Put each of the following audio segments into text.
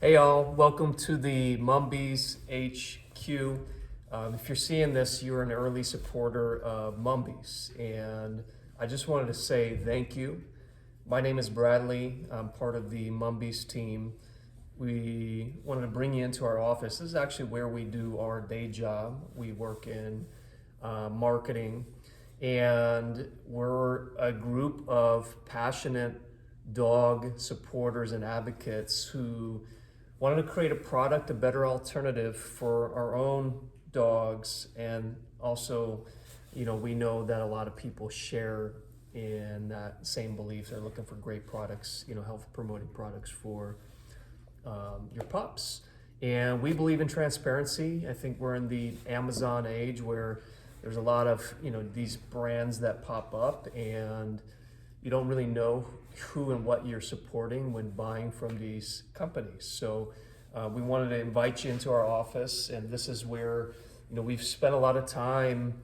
Hey all, welcome to the Mumbies HQ. If you're seeing this, you're an early supporter of Mumbies, and I just wanted to say thank you. My name is Bradley. I'm part of the Mumbies team. We wanted to bring you into our office. This is actually where we do our day job. We work in marketing, and we're a group of passionate dog supporters and advocates who wanted to create a product, a better alternative for our own dogs. And also, we know that a lot of people share in that same belief. They're looking for great products, health promoting products for your pups. And we believe in transparency. I think we're in the Amazon age where there's a lot of, these brands that pop up, and you don't really know who and what you're supporting when buying from these companies. So we wanted to invite you into our office, and this is where we've spent a lot of time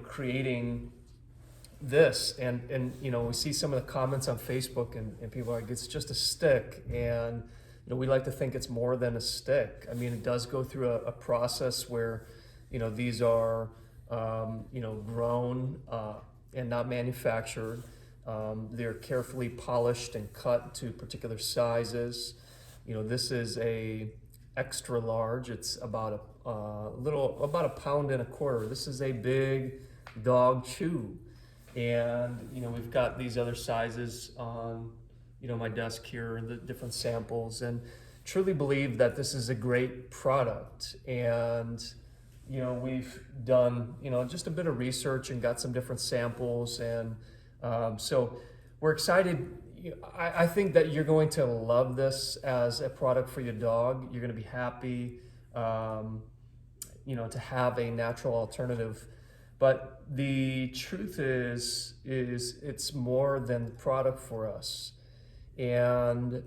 creating this, and we see some of the comments on Facebook, and people are like, it's just a stick. And we like to think it's more than a stick. I mean, it does go through a process where these are grown and not manufactured. They're carefully polished and cut to particular sizes. This is a extra large. It's about about a pound and a quarter. This is a big dog chew. And we've got these other sizes on my desk here, the different samples, and truly believe that this is a great product. And we've done just a bit of research and got some different samples, and so we're excited. I think that you're going to love this as a product for your dog. You're going to be happy to have a natural alternative. But the truth is it's more than the product for us. And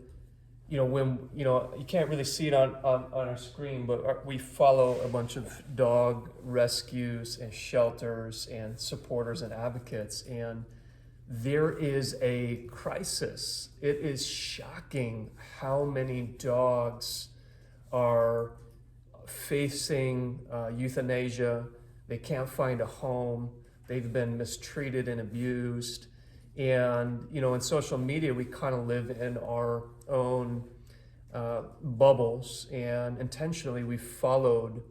when you can't really see it on our screen, but we follow a bunch of dog rescues and shelters and supporters and advocates, and there is a crisis. It is shocking how many dogs are facing euthanasia. They can't find a home. They've been mistreated and abused. And in social media, we kind of live in our own bubbles, and intentionally we followed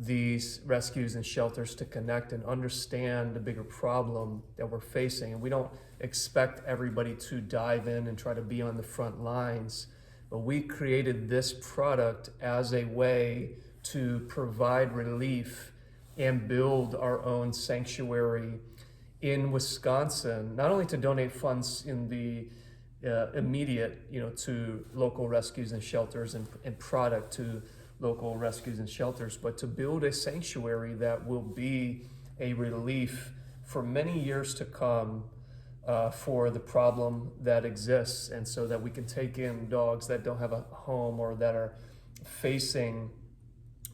these rescues and shelters to connect and understand the bigger problem that we're facing. And we don't expect everybody to dive in and try to be on the front lines, but we created this product as a way to provide relief and build our own sanctuary in Wisconsin, not only to donate funds in the immediate, to local rescues and shelters and product to local rescues and shelters, but to build a sanctuary that will be a relief for many years to come for the problem that exists, and so that we can take in dogs that don't have a home or that are facing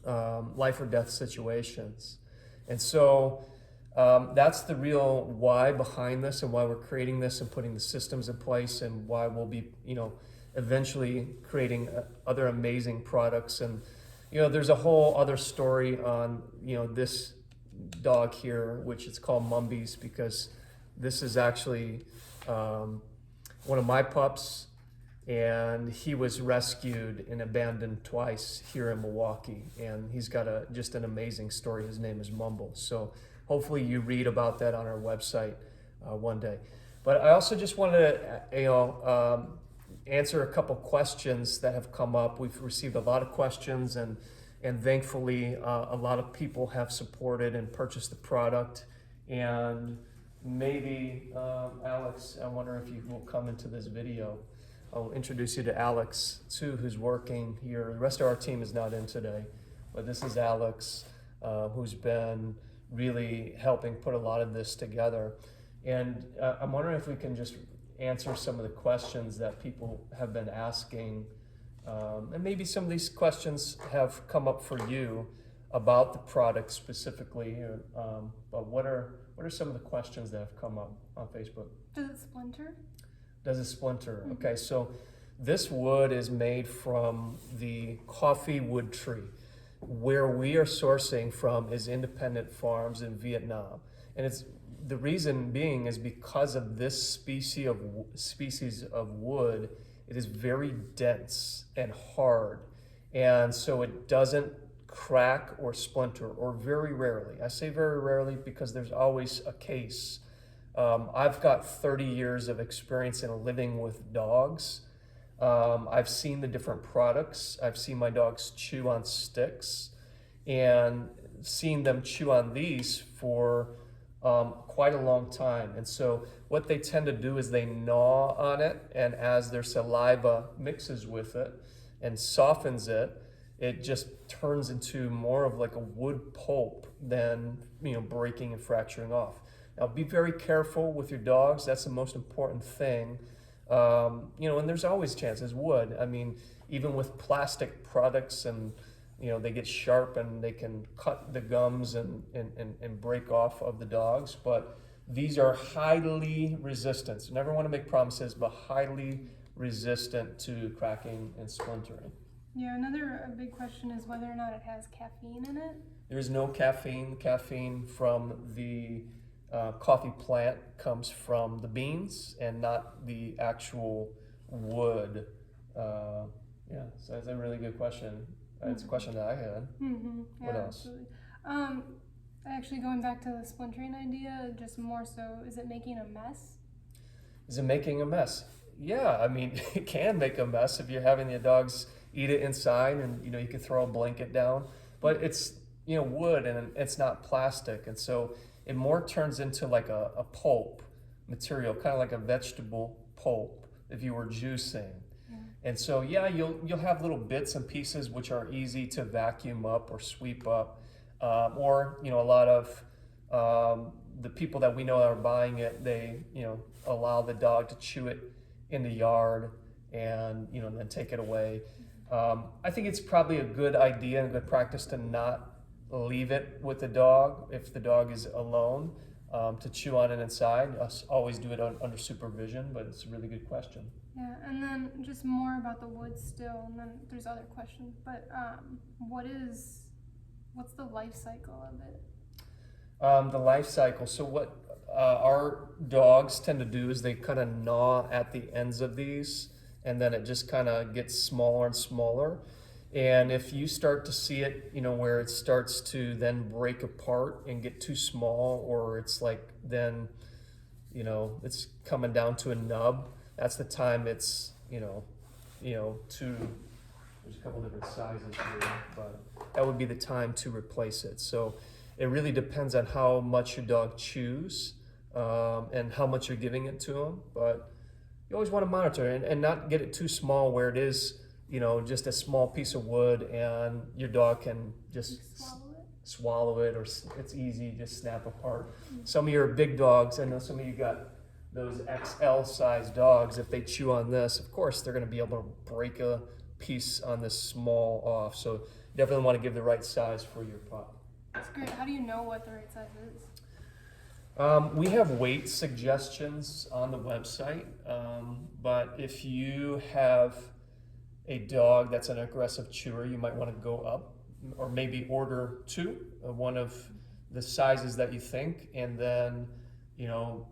life or death situations. And so that's the real why behind this, and why we're creating this and putting the systems in place, and why we'll be eventually creating other amazing products. And there's a whole other story on this dog here, which is called Mumbies, because this is actually one of my pups, and he was rescued and abandoned twice here in Milwaukee, and he's got just an amazing story. His name is Mumbles. So hopefully you read about that on our website one day. But I also just wanted to answer a couple questions that have come up. We've received a lot of questions, and thankfully a lot of people have supported and purchased the product. And maybe Alex, I wonder if you will come into this video. I'll introduce you to Alex too, who's working here. The rest of our team is not in today, but this is Alex, who's been really helping put a lot of this together. And I'm wondering if we can just answer some of the questions that people have been asking. And maybe some of these questions have come up for you about the product specifically. But what are some of the questions that have come up on Facebook? Does it splinter? Does it splinter? Okay, so This wood is made from the coffee wood tree. Where we are sourcing from is independent farms in Vietnam. And it's the reason being is because of this species of wood, it is very dense and hard. And so it doesn't crack or splinter, or very rarely. I say very rarely because there's always a case. I've got 30 years of experience in living with dogs. I've seen the different products. I've seen my dogs chew on sticks, and seen them chew on these for quite a long time. And so what they tend to do is they gnaw on it, and as their saliva mixes with it and softens it, it just turns into more of like a wood pulp than, breaking and fracturing off. Now, be very careful with your dogs. That's the most important thing. And there's always chances. Wood, I mean, even with plastic products, and they get sharp and they can cut the gums and break off of the dogs. But these are highly resistant. So never want to make promises, but highly resistant to cracking and splintering. Yeah, another big question is whether or not it has caffeine in it. There is no caffeine. Caffeine from the coffee plant comes from the beans and not the actual wood. So that's a really good question. It's a question that I had. Mm-hmm. Yeah, What else? Absolutely. Actually, going back to the splintering idea, just more so, is it making a mess? Is it making a mess? Yeah, I mean, it can make a mess if you're having the dogs eat it inside, and you can throw a blanket down, but it's wood and it's not plastic, and so it more turns into like a pulp material, kind of like a vegetable pulp if you were juicing. Yeah. And so you'll have little bits and pieces which are easy to vacuum up or sweep up, or a lot of the people that we know that are buying it, they allow the dog to chew it in the yard and then take it away. I think it's probably a good idea and good practice to not leave it with the dog if the dog is alone, to chew on it inside. Us always do it under supervision, but it's a really good question. Yeah, and then just more about the wood still, and then there's other questions, but what's the life cycle of it? The life cycle. So what our dogs tend to do is they kind of gnaw at the ends of these, and then it just kind of gets smaller and smaller. And if you start to see it, where it starts to then break apart and get too small, or it's like then, it's coming down to a nub, that's the time it's, there's a couple different sizes here, but that would be the time to replace it. So it really depends on how much your dog chews, and how much you're giving it to them. But you always want to monitor and not get it too small where it is, just a small piece of wood and your dog can just swallow it, or it's easy, just snap apart. Mm-hmm. Some of your big dogs, I know some of you got those XL size dogs, if they chew on this, of course, they're going to be able to break a piece on this small off. So definitely want to give the right size for your pup. That's great. How do you know what the right size is? We have weight suggestions on the website, but if you have a dog that's an aggressive chewer, you might want to go up, or maybe order one of the sizes that you think, and then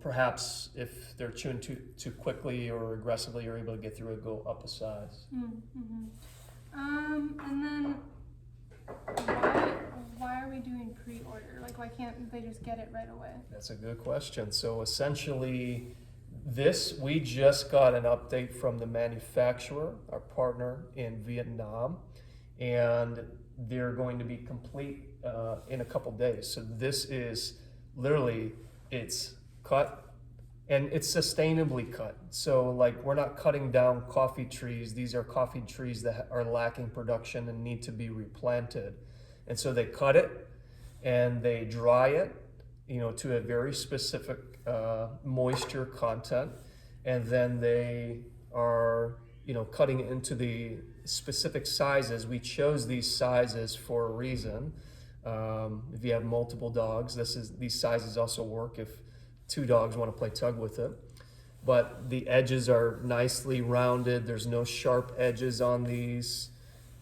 perhaps if they're chewing too quickly or aggressively, you're able to get through it, go up a size. Mm-hmm. And then why are we doing pre-order? Like, why can't they just get it right away? That's a good question. So essentially, we just got an update from the manufacturer, our partner in Vietnam, and they're going to be complete in a couple days. So this is literally, it's cut and it's sustainably cut. So like, we're not cutting down coffee trees. These are coffee trees that are lacking production and need to be replanted. And so they cut it and they dry it, to a very specific moisture content. And then they are, cutting it into the specific sizes. We chose these sizes for a reason. If you have multiple dogs, these sizes also work if two dogs want to play tug with it. but the edges are nicely rounded. There's no sharp edges on these,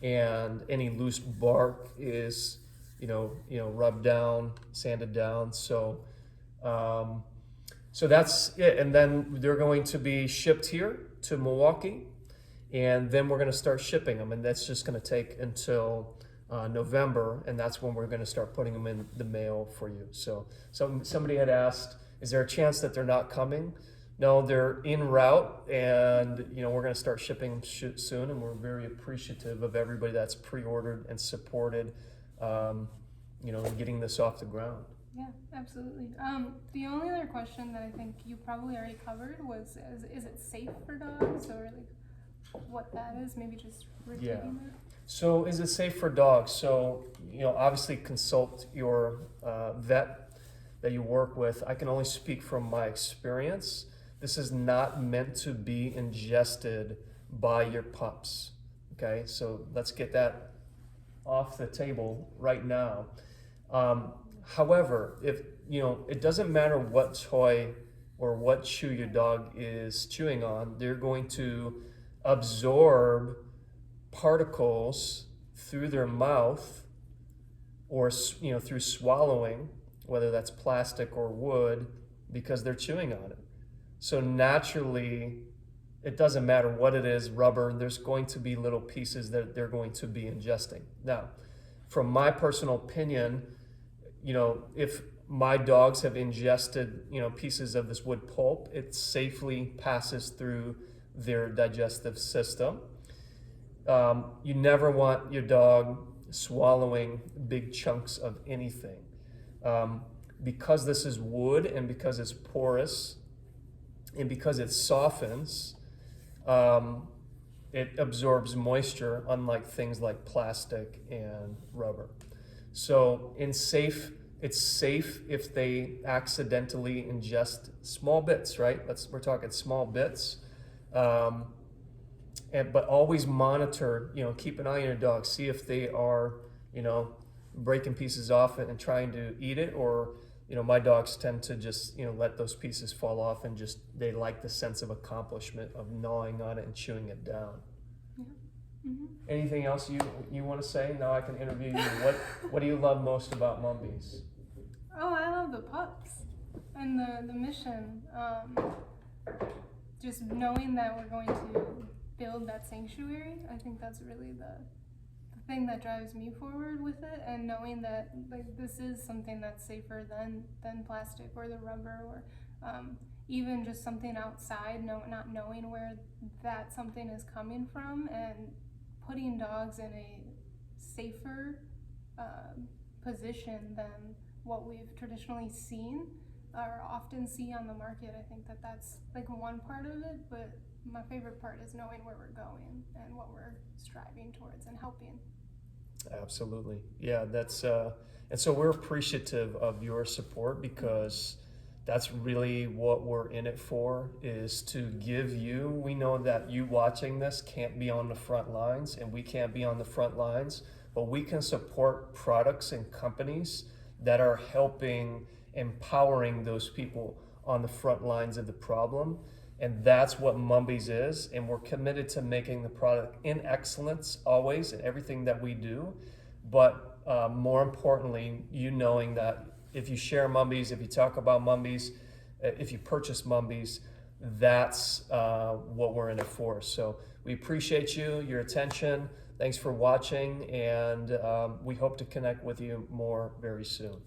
and any loose bark is, rubbed down, sanded down. Um, so that's it. And then they're going to be shipped here to Milwaukee, and then we're going to start shipping them, and that's just going to take until November, and that's when we're going to start putting them in the mail for you. So somebody had asked, is there a chance that they're not coming? No, they're en route, and we're going to start shipping soon, and we're very appreciative of everybody that's pre-ordered and supported, getting this off the ground. Yeah, absolutely. The only other question that I think you probably already covered was, is it safe for dogs, or like what that is? Maybe just repeating that. So is it safe for dogs? So, obviously consult your vet that you work with. I can only speak from my experience. This is not meant to be ingested by your pups. Okay, so let's get that off the table right now. However, if it doesn't matter what toy or what chew your dog is chewing on, they're going to absorb particles through their mouth or through swallowing, whether that's plastic or wood, because they're chewing on it. So naturally, it doesn't matter what it is, rubber, there's going to be little pieces that they're going to be ingesting. Now, from my personal opinion, if my dogs have ingested, pieces of this wood pulp, it safely passes through their digestive system. You never want your dog swallowing big chunks of anything. Because this is wood, and because it's porous, and because it softens, it absorbs moisture, unlike things like plastic and rubber. So it's safe if they accidentally ingest small bits, right? We're talking small bits. But always monitor, keep an eye on your dog, see if they are, breaking pieces off and trying to eat it, or, my dogs tend to just, let those pieces fall off, and they like the sense of accomplishment of gnawing on it and chewing it down. Yeah. Mm-hmm. Anything else you want to say? Now I can interview you. What do you love most about Mumbies? Oh, I love the pups and the mission. Just knowing that we're going to build that sanctuary, I think that's really the thing that drives me forward with it, and knowing that this is something that's safer than plastic or the rubber, or even just something outside, not knowing where that something is coming from, and putting dogs in a safer position than what we've traditionally seen or often see on the market. I think that's one part of it, but my favorite part is knowing where we're going and what we're striving towards and helping. Absolutely. Yeah, that's and so we're appreciative of your support, because that's really what we're in it for, is to give you, we know that you watching this can't be on the front lines, and we can't be on the front lines, but we can support products and companies that are helping, empowering those people on the front lines of the problem. And that's what Mumbies is, and we're committed to making the product in excellence always in everything that we do. But more importantly, knowing that if you share Mumbies, if you talk about Mumbies, if you purchase Mumbies, that's what we're in it for. So we appreciate your attention. Thanks for watching, and we hope to connect with you more very soon.